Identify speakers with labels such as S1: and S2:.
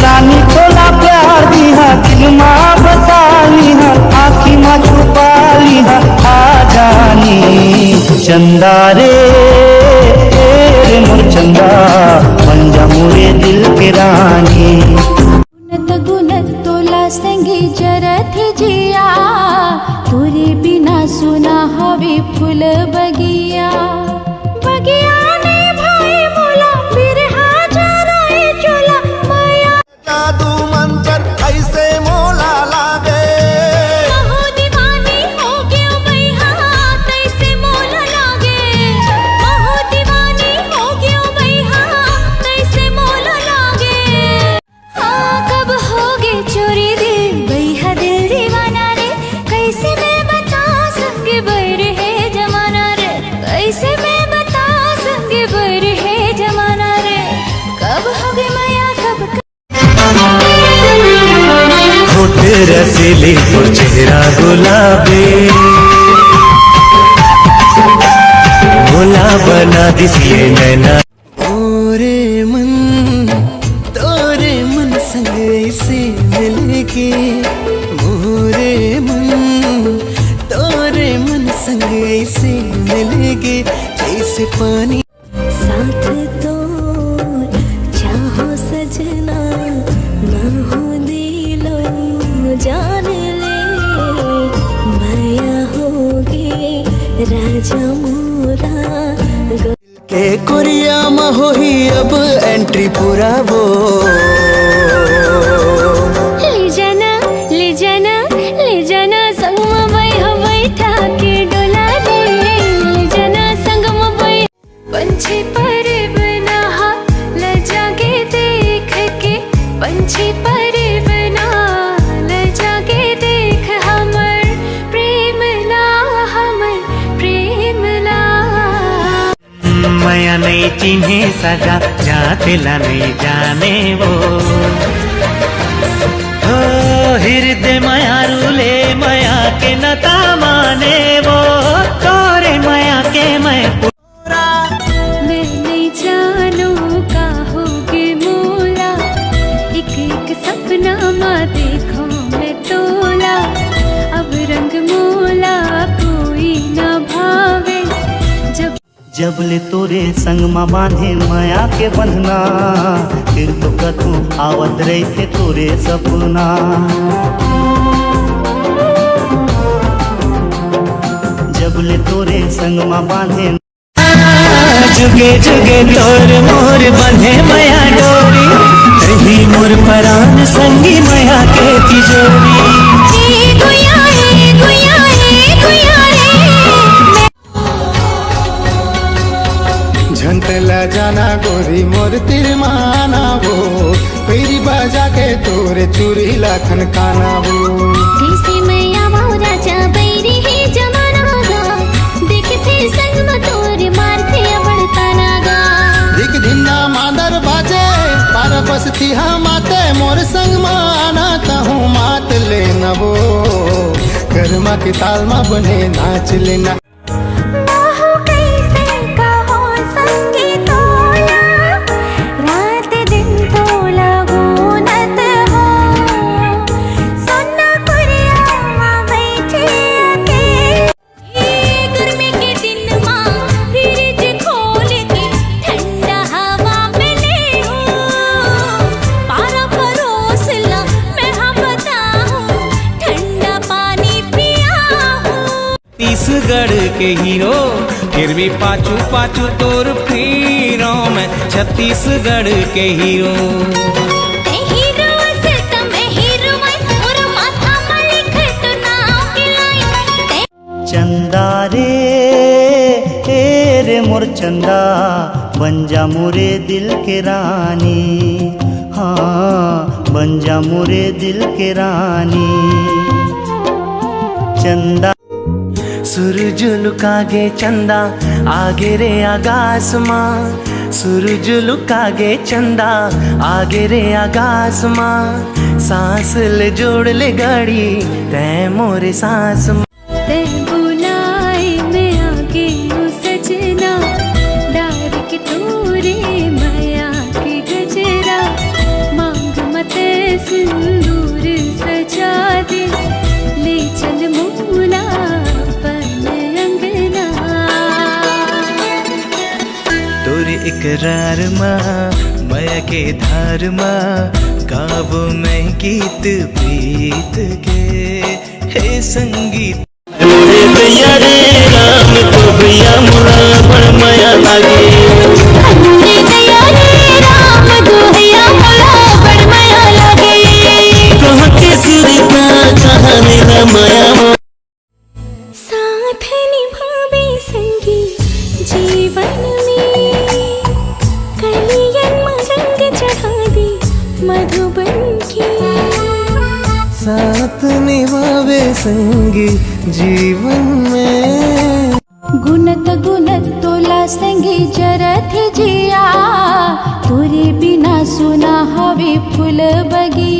S1: रानी तोला प्यार दिहा दिल माँ बता लिहा आँखी माँ छुपा लिहा आ जानी चंदा रे मोर चंदा बन जा मोरे दिल के रानी।
S2: गुनत तोला संगी जरत जिया तोरे बिना सुना हवे फूल बगिया बगिया ने भाई मोला बिरहा जराए चोला माया
S3: जादू मंतर ऐसे मोला लागे
S2: कहो दीवानी हो गयो भैया तैसे मोला लागे कहो दीवानी हो गयो भैया तैसे मोला लागे। हाँ कब होगे चोरी दिल भैया दिल दीवाना रे कैसे मैं बता संग बर है जमाना रे कैसे मैं बता संग बर है जमाना रे कब होगे माया कब
S1: होठ रसीली तो चेहरा गुलाबी भोला बना दिसिए नैना
S3: तोरे मन संग ऐसे मिलके मोरे मन तोरे मन संग ऐसे मिलके जैसे पानी
S2: साथ तो चाहो सजना ना हो दिलो जान ले माया होगे राजा मोरा
S3: के कुरिया हो ही अब एंट्री पूरा वो
S2: ले जाना संग में बैठा के डोला दे ले जाना संग में पंछी पर बना ल जागे देख के पंछी पर बना ल जागे देख हमर प्रेम ला
S1: माया नहीं चिन्हे सगा जाते ला नहीं जाने वो हो हृदय माया रूले माया के नता माने वो तोरे माया के मैं
S2: नहीं जानू का होगे मोला एक सपना मा देखो मैं तोला अब रंग मोला कोई ना भावे
S1: जब ले तोरे संग माँ बांधे माया के बंधना फिर तो कतू आवत रही थे तोरे सपना जब ले तोरे संग माँ बांधे जुगे जुगे तोर मोर बंधे माया डोरी रही मोर परान संगी माया के तिजोरी
S3: झंटला जाना गोरी मोर तिरमाना वो पेरी बाजा के तोरे चूरी लाखन काना वो
S2: कैसे मैया वो राजा बैरी है जमाना गा देखते संग में तोरे मारते बढ़ता ना गा
S3: दिख धिन्ना मादर बाजे पार बसती हम आते मोर संग माना कहूँ मात लेना वो कर्मा की ताल मा बने नाच लेना
S1: छत्तीसगढ़ के हीरो फिर भी पाछू पाछू तोर फिरो मैं छत्तीसगढ़ के हीरो चंदा रे तेरे मोर चंदा बन जा मोरे दिल के रानी हाँ बन जा मोरे दिल के रानी चंदा सूरज लुकागे चंदा आगे रे आकाश माँ सूरज लुकागे चंदा आगे रे आकाश माँ सांस ले जोड़ ले गाड़ी तै मोरे सांस
S2: बुलाए मैं आगे हूँ सजना डार के तोरे माया के गजरा मांग मत
S1: करार माँ माया के धार माँ गावो मैं गीत प्रीत के हे संगीत भैया रे राम तो भैया मोरा बड़ माया लागे
S2: रे दया रे राम दुहैया मोला बड़ माया लागे
S1: कहाँ के सुरता कहाँ मेरा माया
S2: साथ निभावे संगी जीवन में कलियन रंग चढ़ा दे मधुबन की
S1: साथ निभावे संगी जीवन में
S2: गुनत गुनत तोला संगी जरत जिया तोरे बिना सुना हवे फूल बगी